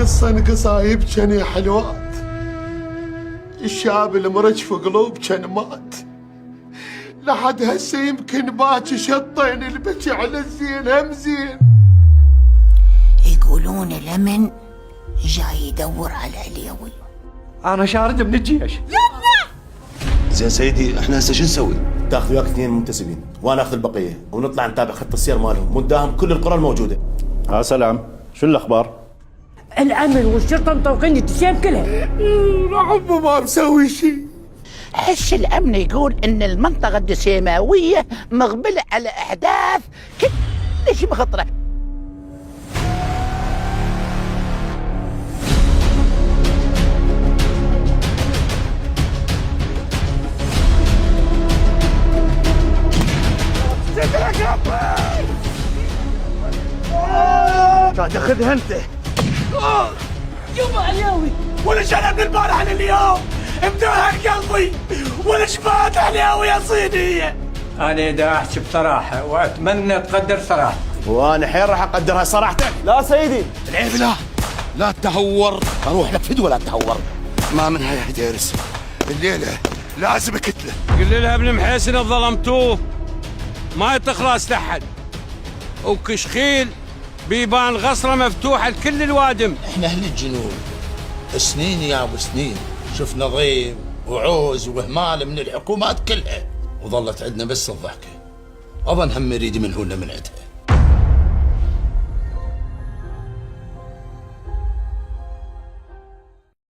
قصة نقصايب كان حلوات، الشاب المرجف قلوب كان مات، لحد هسه يمكن باكي شطين البكي على الزين هم زين. يقولون لمن جاي يدور على عليوي. انا شارد من الجيش. زين سيدي، احنا هسه شو نسوي؟ تاخذ وياك اثنين منتسبين وانا اخذ البقيه ونطلع نتابع خط السير مالهم ونداهم كل القرى الموجوده. سلام، شو الاخبار؟ الامن والشرطه مطوقين التسيب كلها. رعب ما مسوي شيء. حس الامن يقول ان المنطقه الدسيماويه مقبله على احداث كل شيء مخطره. تاخذها انت. يابا عليوي ولا شرب البارح لليوم مدوها قلبي ولا شفات عليوي يا صينيه. انا دا احكي بصراحه واتمنى تقدر صراحه. وانا حين راح اقدرها صراحتك. لا سيدي العيب لا تهور، اروح لك فدوه لا تهور. ما منها يا هديرس، الليله لازم كتله. قل لها ابن محيسن ظلمتوه ما تخلص لحد، وكشخيل بيبان غصره مفتوحه لكل الوادم. احنا اهل الجنوب سنين يا ابو سنين شفنا ضيم وعوز واهمال من الحكومات كلها، وظلت عندنا بس الضحكه. اظن هم يريد منهن من عندها.